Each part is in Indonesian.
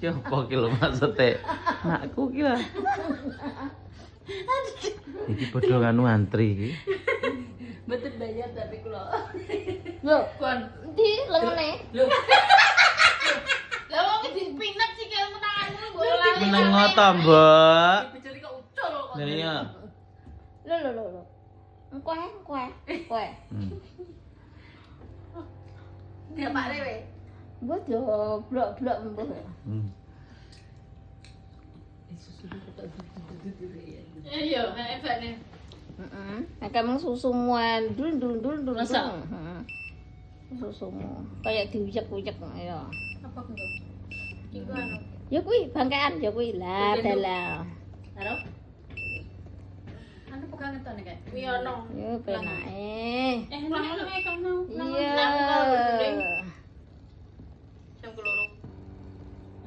Ki apa ki lho maksude? Makku ki lho. Iki padha nganu antri iki. Betul bayar tapi kula. Lho, kon ndi lengene? Lho. Lah wong dipinek sih kaya menanganmu mbok lali. Menengo to, Mbak. Dibejeli kok ucul kok. Lah iya. Lho. Kowe. Dia Pak Lewe. Mbok yo blok-blok mbok. Iya, hebane. Heeh. Nek kamu susumu dul. Masa? Heeh. Susumu kayak diujek-ujek ya. Apa kok? Iku anu. Ya kuwi bangkean ya kuwi lah dalah. Karo? Anu pegangan to nek. Kuwi ono. Ya penake. Nang ngono kono. Iya. Jam keloro.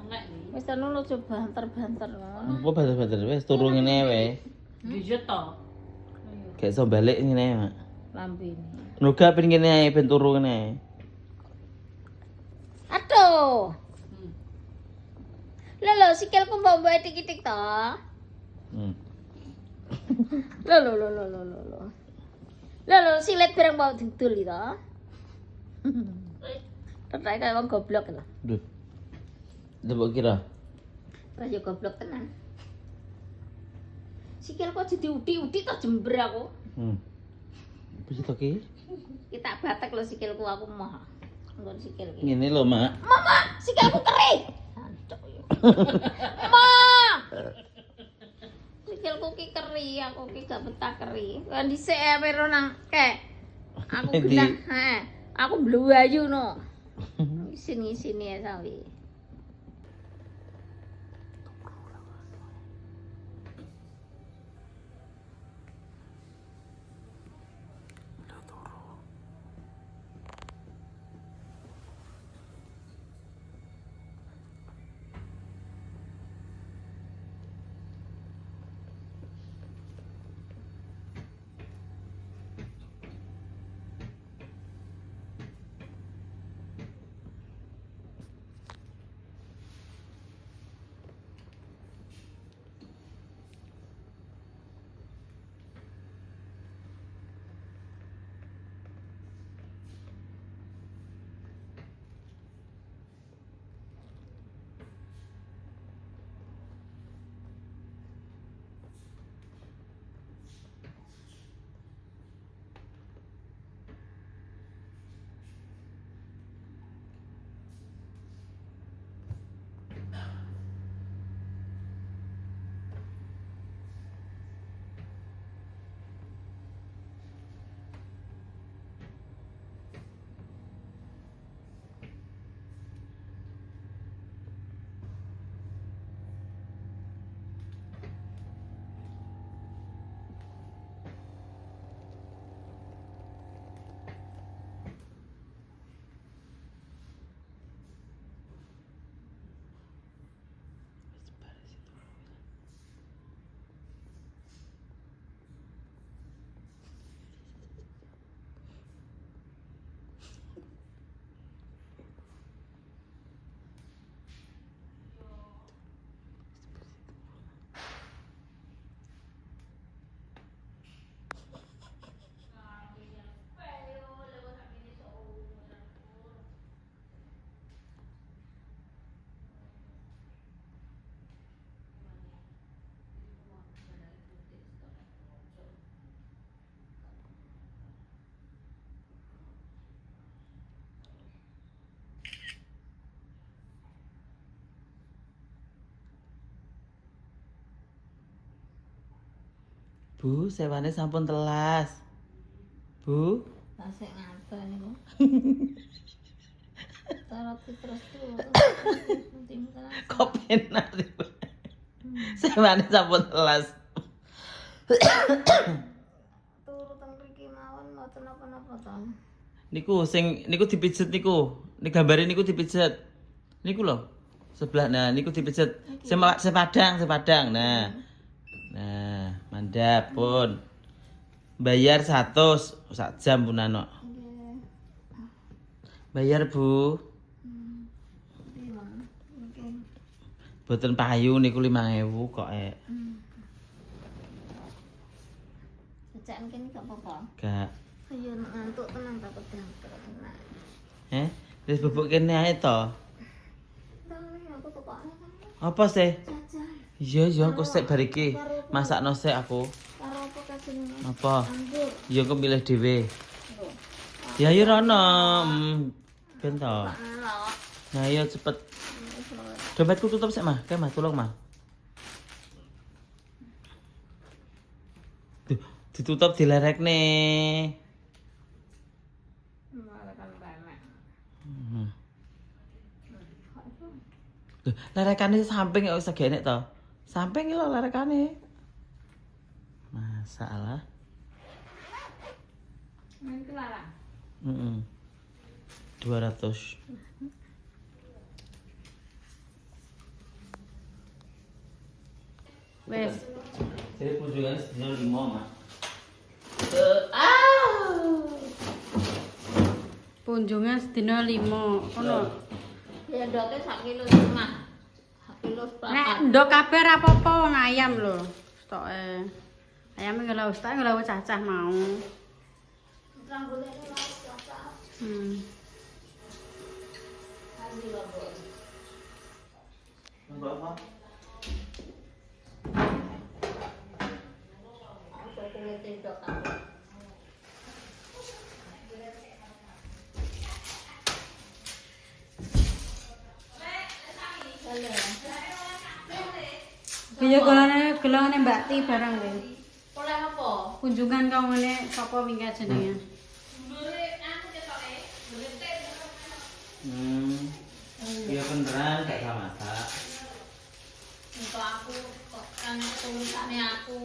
Enak iki. Wis anu lo coba banter-banter. Apa banter-banter wis turu ngene wae. Dijut to. Gak iso balik ngene, Mak. Lambene. Nuga ben ngene ae ben turu ngene. Aduh. Lho sikilku mbok tik-tik to. Lho silet bareng mau didul to. Tetek kaya wong goblok lho. Duh. Mbok kira. Ora yo goblok tenan. Sikilku aja diudi-udi to jember aku. Bisa to ki? Ki tak batek lho sikilku aku moh. Nggon sikil ki. Ngene lho, Mak. Mama, sikilku kering. Ancuk yo. Ma. Sikilku ki keri, aku ki gak betah keri. Kan dhisik ae pero nang kek. Aku genah, heeh. Aku mbluwayu no. Sini-sini ya sawi. Bu, sewane sampun telas. Bu, Tasik ngapa niku? Tarot terus tuh. Penting tenan. kok penak tiba. Sewane sampun telas. Turu teng mriki mawon mboten napa-napa to. Niku dipijet niku. Ning gambare niku dipijet. Niku lho. Sebelah nah niku dipijet. Sepadang. Nah. Nah, mandap pun. Bayar 100 sak jam pun ana. Nggih. Bayar, Bu. Iya, Bang. Oke. Boten payu niku 5.000 kok Jajan kene gak apa-apa. Gak. Ayo ngantuk tenang takut jangkrik. Wis bubuk kene ae to. Aku tukokne Apa sih? jajan. Iya, aku sik bar iki. Masakno sik aku. Karo apa kasine? Apa? Anggur. Iya, aku milih dhewe. Lho. Ya ya rono. Ben to. Elok. Nah, ayo cepet. Dompetku tutup sik, Mah. Kae, Mah, tolong, Mah. Duh, ditutup dilerek nih. Loh, lerekane samping kok iso genek to. Samping lho lerekane. Masalah. Nanti larang. 200. Wes. Jadi kunjungan sedina 5, Mas. Kunjungan sedina 5. Ono. Ya ndoke 1,5 kilo. 1 kilo Nek seprapat. ndok kabeh ra apa-apa wong ayam lho. Stoke. Ayame ngelawu stok ngelawu cacah mau. Terang golek lauk cocok. Kasih lho, Bu. Mbak apa? Aku kulit ndok kabeh. Kaya golongane Mbak Ti barang lho. Oleh apa? Kunjungan kau ngene sapa minggat jenenge. Iya beneran gak sama masak. Untuk aku kok kan tulisane aku.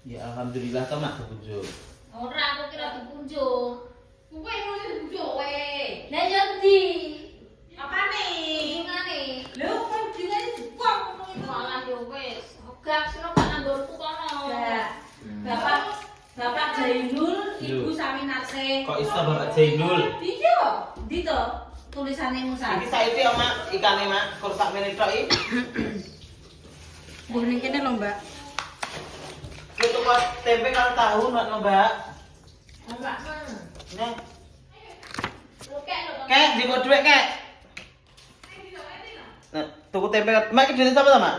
Ya alhamdulillah toh mak dikunjung. Ora aku kira dikunjung. Kowe ngono dikunjung kowe. Lah ya ndi? Apane? Kunjungane. Lho kunjungane dibuang ngono iku. Malah yo wis. Gak sira gak nanggonku kono. Bapak Jainul, Ibu Lho. Saminarse. Kok iso Bapak Jainul? Iya, ndi to tulisane Musa. Iki saiki ya mak ikane mak kursak meneh tok iki. Mbuh ning kene lho Mbak. Itu kok tempe karo tahu mak Mbak. Enggak men. Nih, Lu kek lho. kek di kok dhuwit kek. Nah, tuku tempe kan. Mak iki duit sapa ta, Mak?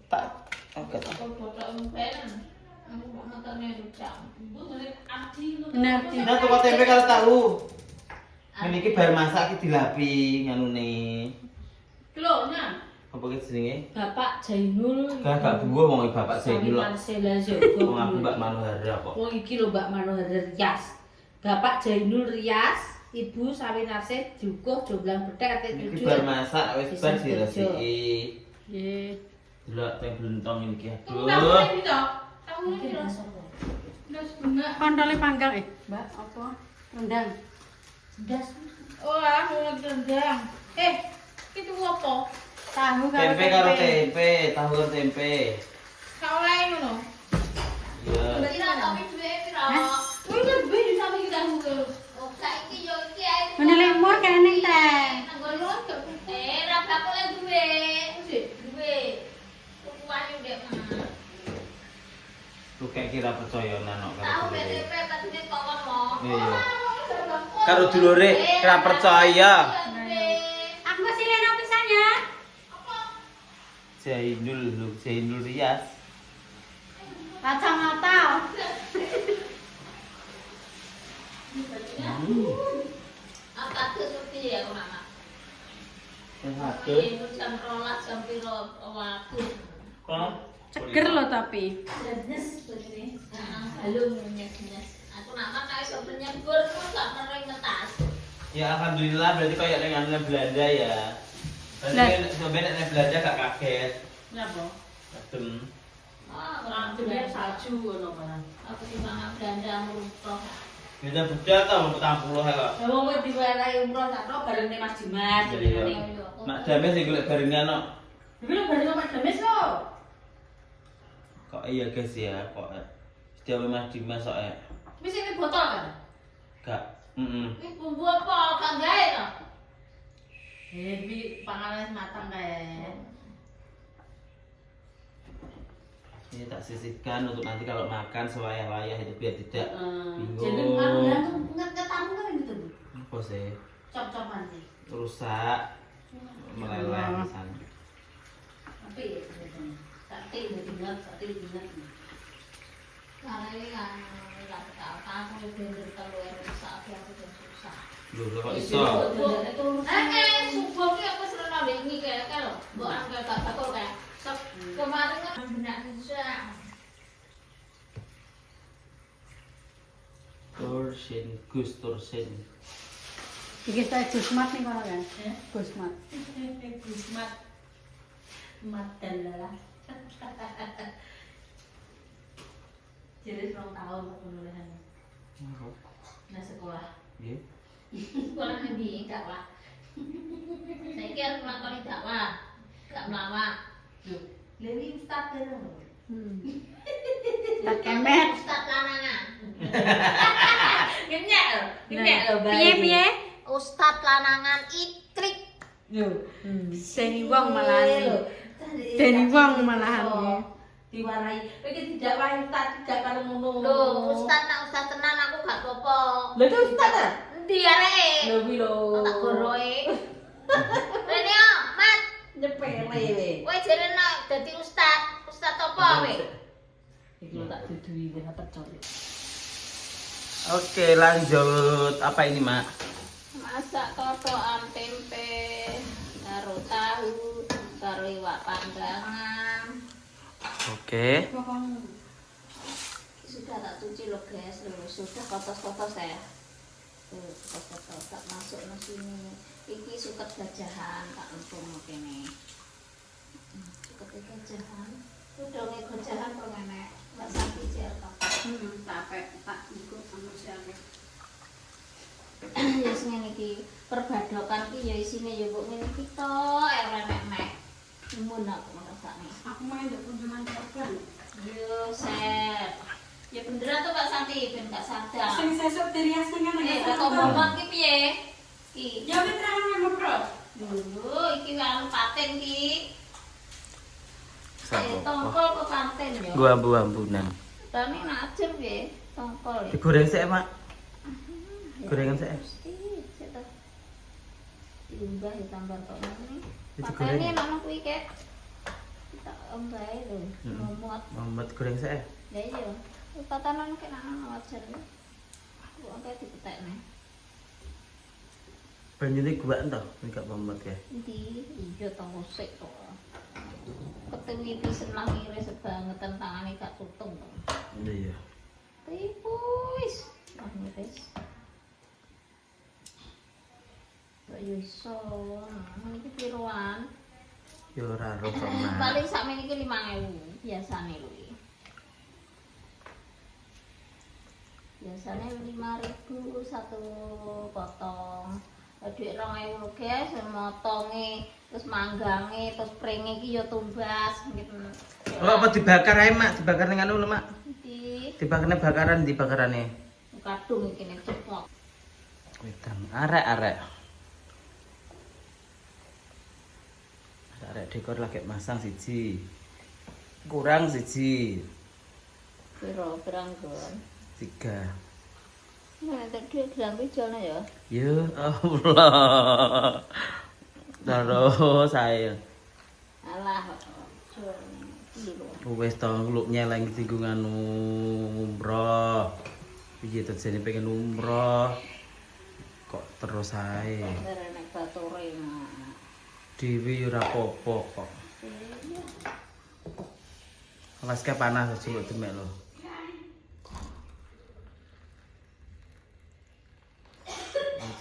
Tak. Oke, tak. Aku mau makannya rujak. Bener Ti. Nah, tuku tempe karo tahu. Ngene iki bar masak iki dilapi nganune. Keloknya Apa ki jenenge? Bapak Jainul. Gak buah wong iki Bapak Jainul. Saminarse lah Jogo. Wong aku Mbak Manohara kok. Wong iki lho Mbak Manohara Rias. Bapak Jainul Rias, Ibu Saminarse Jukuh Jomblang Betek ate Iki 7. bar masak wis bar diresiki. Nggih. Delok teh blentong iki. Tahu Aduh. ini to. Tahu ini to. Ndas bener. Kontole panggang Mbak apa? Rendang. Ndas. Oh, aku lagi rendang. Itu apa? Tahu Tempe karo tempe, tahu karo tempe. Kau lain ngono. Iya. Kira tapi duwe pira? Kuwi kan duwe di samping tahu ke. Oh, saiki yo iki ae. Mene lemur kene teh. Nanggon lu ra bakal duwe. Duwe. Tukuane ndek mah. Lu kayak kira percaya nanok Tahu karo dulure. BTP tadi kokon mo. Iya. Karo dulure ora percaya. Aku kasih lena pisannya. Jainul, lu Jainul Rias. Kacamata. Apa tuh seperti ya aku nama? Yang satu. Ini jam 12 jam piro waktu. Kok? Ceger loh tapi. Jenis begini. Belum nyes-nyes. Aku nama kayak sebenarnya gur pun gak pernah ngetas. Ya alhamdulillah berarti kayak ning anu Belanda ya. Berarti Lah. nek sampeyan nek Belanda gak kaget. Napa? Adem. Ah, Orang orang duwe Belanda. salju ngono kan. Aku di mana Belanda merupakan. Beda budak ta wong 40 ae kok. Ya wong kowe diwarai umroh sakno bareng Mas Dimas. Iya. Mak Dames sing golek barengan kok. Dulu bareng Mas Dimas kok. Kok iya guys ya, kok setiap Mas Dimas kok Wis ini botol kan? gak. Heeh. Ini bumbu apa? Kang gawe to? Bi panganan matang kae. Ini tak sisihkan untuk nanti kalau makan sewayah-wayah itu biar tidak Jadi bingung. anu gantung ngetamu kan gitu. Apa sih? Cop-copan sih. Rusak, meleleh di sana. Tapi ya sebenarnya. Sate udah tinggal, sate tinggal. Karena ini kan nggak tahu aku bener kalau yang rusak aku tuh susah. Loh, kok iso? Subuh ki apa serana wingi kayak kalau mbok angkel gak bakul kayak kemarin kan benak susah. Tursin, Gus Tursin. Iki saya Gusmat nih kono kan. Gusmat. Gusmat. Mat dalalah. Jadi 2 tahun penulisannya. Nah sekolah. Nggih. Sekolah nanti dakwah. Saya kira melakukan dakwah, gak melawak. Loh, Lewi Ustaz dulu. Tak kemet. Ustaz lanangan. Ngenyek lho. Ngenyek lho, Mbak. Piye? Ustaz lanangan ikrik. Yo. Deni wong malahan. Deni wong malahan. Diwarai. Iki tidak wae Ustaz, tidak karo ngono. Loh, Ustaz nak Ustaz tenan aku gak apa-apa. Lho itu Ustaz ta? Endi areke? Lho kuwi lho. Tak goroe. Rene yo, Mat. Nyepele we. Kowe jerene dadi Ustaz. Ustaz apa kowe? Iki lho tak dudui dengan pecel. Oke, lanjut. Apa ini, Mak? Masak totokan tempe karo tahu karo iwak panggangan. Oke. Sudah tak cuci loh guys, loh sudah kotos-kotos ya. Tuh, kotos-kotos tak masuk ke sini. Iki suket gajahan tak empung kene. Suket gajahan. Udonge gajahan kok enek. Mbak Santi jel kok. Tak ikut sama siapa. Ya sing ngene iki perbadokan ki ya isine ya mbok ngene iki tok enek-enek. Mun aku ngrasakne. Aku main ndek kunjungan korban. Yo set. Ya beneran tuh Mbak Santi ben gak sadar. Sing sesuk dirias nang ngene. Kok momot ki piye? Ki. Ya wis terang nang bro. Lho, iki anu paten ki. Sapa? Tongkol kok paten yo. Gua ambu-ambunan. Tane najer piye? Tongkol ya. Digoreng sik, Mak. Gorengan sik. Diunggah ditambah kok ngene. Itu Patene goreng. nang kuwi kek. Tak ombae lho, momot. Mamet goreng sik. Ya iya. Patanan kek nang wajar ya. Kok angkat dipetekne. Banyune gua ento, nek mamet kae. Endi? Iya tonggo sik kok. Ketewi iki senang iris banget tangane gak tutung. Iya. Tipus. Ah iris. Kok iso? Iki piroan? Ya ora roh kok, Mak. Paling sakmene iki 5.000 biasane lho iki. Biasane 5.000 satu potong. Duit 2.000 lho guys, motonge, terus manggange, terus pringe iki ya tumbas gitu. Oh, apa dibakar ae, Mak? Dibakar ning anu lho, Mak. Iki Dibakarne bakaran di bakarane. kadung iki nek cepot. Wedang arek-arek. Arek dekor lagi masang siji. Kurang siji. Piro beranggon? 3. Nah, tadi gelang pijolnya ya. Ya Allah. Terus saya. Alah. Wes to ngluk nyeleng tinggungan umroh. Piye to jane pengen umroh. Kok terus ae. Nek batore mah. Dewi ora apa-apa kok. Awas ke panas aja kok demek lho.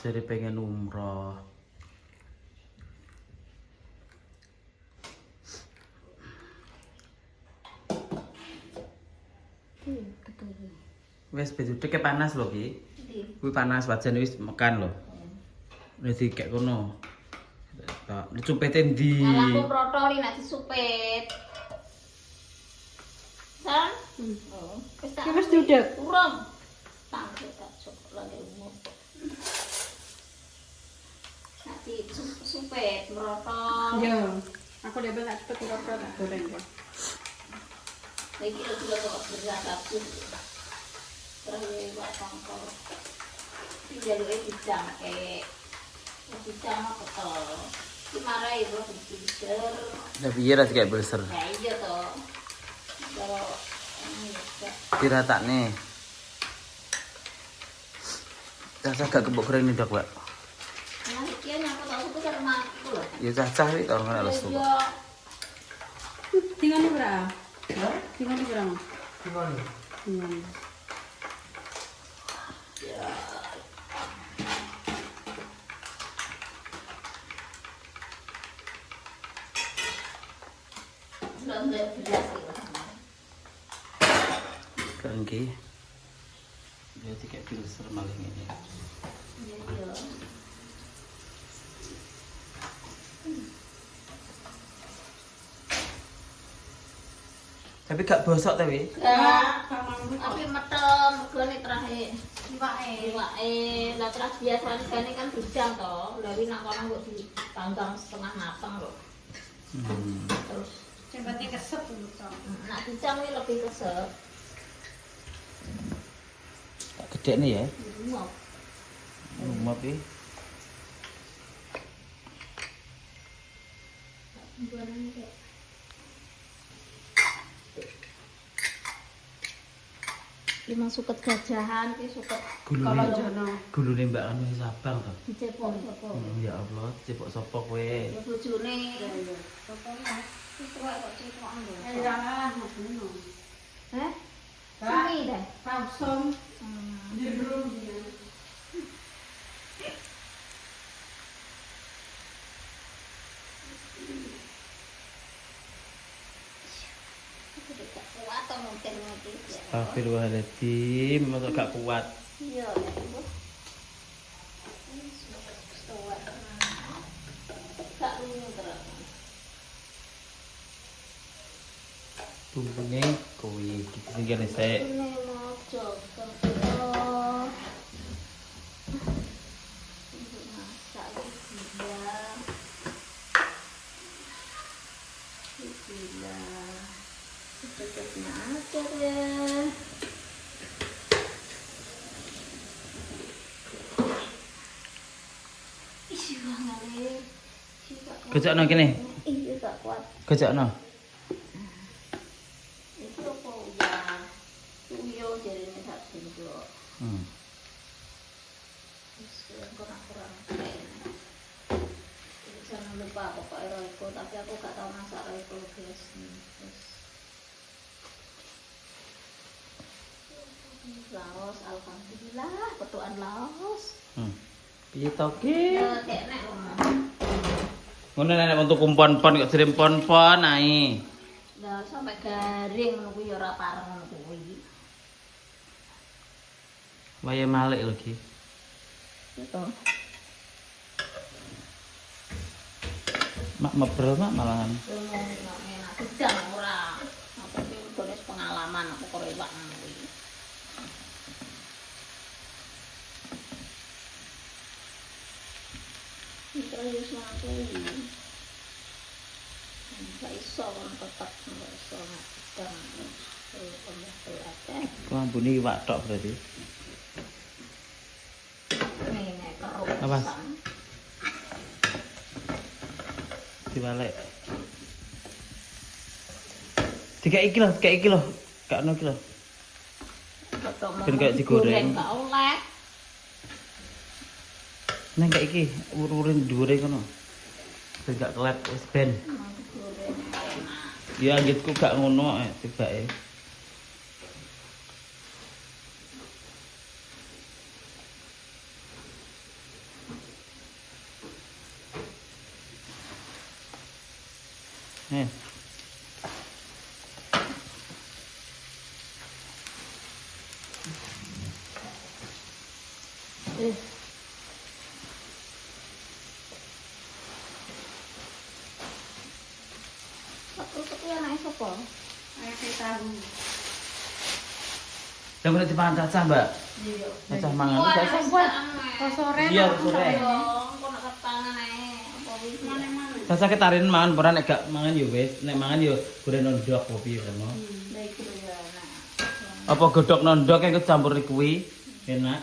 Jadi pengen umroh. Wes bedudeke panas lho Ki. Kuwi panas wajan wis makan lho. Wis dikek kono. Tak dicupete ndi? Aku protoli nek disupet. San? Oh, Wis duduk. Urung. Tak tak cocok lagi umur. Nanti supet, merotol. Yo. Aku dia tak cepet tak goreng ya. Iki juga kok berat aku. Terus buat kompor. Iki jaluke dicangke. Dicang apa? Dimarai bro pincer. Lah piye ra kayak beser. Ya iya toh. Kalau ini ya. Diratakne. Cacah gak kebok goreng nih dok, Pak. Nah, iki nyapa tau aku ke rumahku lho. Ya cacah iki tau kan lesu. Iya. Tinggal berapa? Tinggal berapa? Gimana? Tinggal. Belum belas gitu. Kan ki. Ya kayak beser maling ini. Iya. Tapi gak bosok tapi. Tapi metem mergone terakhir. Iwake. Lah terus biasane kan bujang to. Lah wi nang kono kok dipanggang setengah mateng lho. Terus Cepatnya kesep untuk nak bujang ini lebih kesel. Tak gede nih ya. Rumah. Rumah pi. Buanan kayak memang suket gajahan, ki suket Gulune Mbak kan wis Sabang to. dicepok sapa. Ya Allah, cepok sapa kowe? Ya bojone. Sapa mas? Cipok kok cipok lho. lah, ngono. Heh? Sami deh. Pausum, Hmm. jeruk. Aku tidak kuat to mungkin mungkin. Astagfirullahaladzim, masa gak kuat. Iya, ya Bu. Gak lunyu terus. Bumbune kowe iki sing kene sik. Ini mojo kerja. Untuk masak gila. Gila. Tutupnya aja deh. Isi banget. Gejakno kene. Iya gak kuat. Gejakno. Itu apa ya? Tuyo jadi ini tak bentuk. Kurang-kurang jangan lupa pokoknya roiko, tapi aku gak tahu masak roiko guys. Laos, alhamdulillah, petuan Laos. Piye to ki? Kayak nek Ngono nek untuk kumpon-pon kok dirim pon-pon ae. udah sampai garing ngono kuwi ya ora pareng ngono kuwi. Waya malik lho ki. Gitu. Mak mebrel mak malahan. Enak gedang ora. Aku iki udah pengalaman aku karo iwak ngono kuwi. Terus aku nggak iso kan tetap nggak iso gedang. Lambune iwak tok berarti. Ini keruk. Awas. Dibalik. 3 iki lho, Gak ono iki lho. Ben kayak digoreng. Gak oleh. Nang kayak iki ur-urin dhuwure kono. Ben gak kelep wis ben. Mau digoreng enak. Ya anggitku gak ngono tibake. Satu yang naik sopo. Ayo tahu. Yang udah dipangan cacah, Mbak. Iya. Cacah mangan cacah kuat. Kok sore? Iya, sore. Kok nak ketangan ae. Apa wis Mana-mana. Cacah ketarin mangan ora nek gak mangan yo wis. Nek mangan yo goreng ndok kopi ngono. Lah iki lho Apa godhog nondok yang kecampur kuwi? Enak,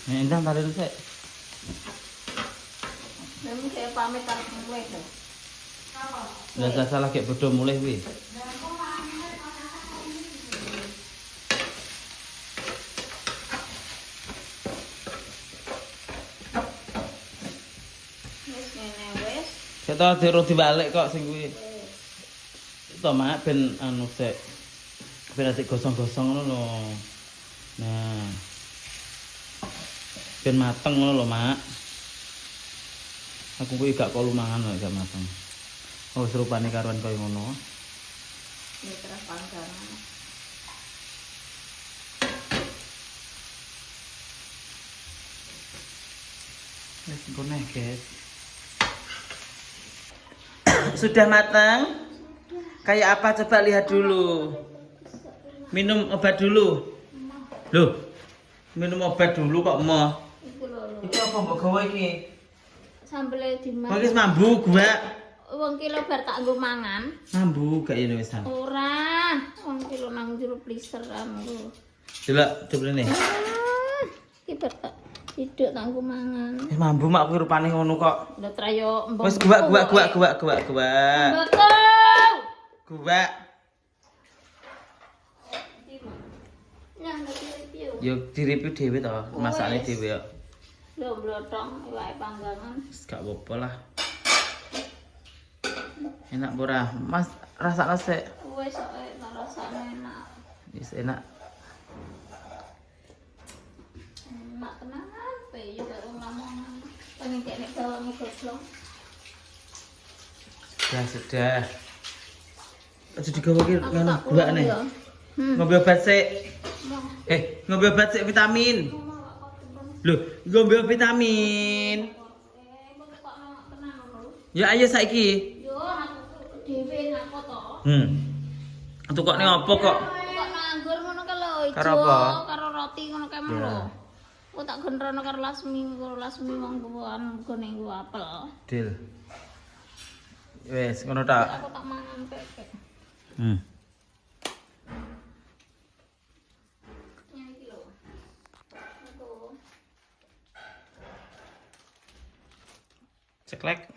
Entah tarik sik. Memang saya pamit tarik mulai tuh. Lah salah kayak bodoh mulai kuwi. Wes ngene wes. Kita dibalik kok sing kuwi. Mak ben anu sik. Ben asik gosong-gosong ngono lho. Nah. Ben mateng ngono lho, Mak. Aku kuwi gak perlu mangan lho gak mateng. Oh, serupane karuan koyo ngono. Ini terus panggangan. Wes ngene, guys. Sudah matang? Kayak apa coba lihat dulu. Minum obat dulu. Loh. Minum obat dulu kok mau. Iku lho. Iki apa mbok gawe iki? Sambele dimakan. Kok wis mambu gua. Wong kilo bar tak nggo mangan. Mambu gak ya wis. Ora, wong kilo nang jero freezer amku. Delok coba nih. Iki bar tak hidup tak nggo mangan. Wis mambu mak kuwi rupane ngono kok. Udah trayo mbok. Wis gua. Betul. Gua. Nah, nanti review. Yo diripi dhewe to, masakane dhewe yo. Lho blotong iwake panggangan. Wis gak apa-apa lah. Enak ora? Mas rasakno sik. Wes kok rasane enak. Wis enak. Enak tenan pe yo karo lamongan. Pengen kene bawang gosong. Sudah. Aja digawe iki Aku ngono tak gua kurang nih. ya. Ngombe obat sik. Mau. Ngombe obat sik vitamin. Loh, ngombe vitamin. Ya ayo saiki. Yo aku dhewe ngapa to? Tukokne apa kok? Kok nganggur ngono ka lho, ijo Karo apa? karo roti ngono kae mah lho. Kok tak gendrono karo Lasmi wong buan gone nggo apel. Dil. Wes, ngono ta. Aku tak mangan pek. Ya iki lho. Aku Ceklek.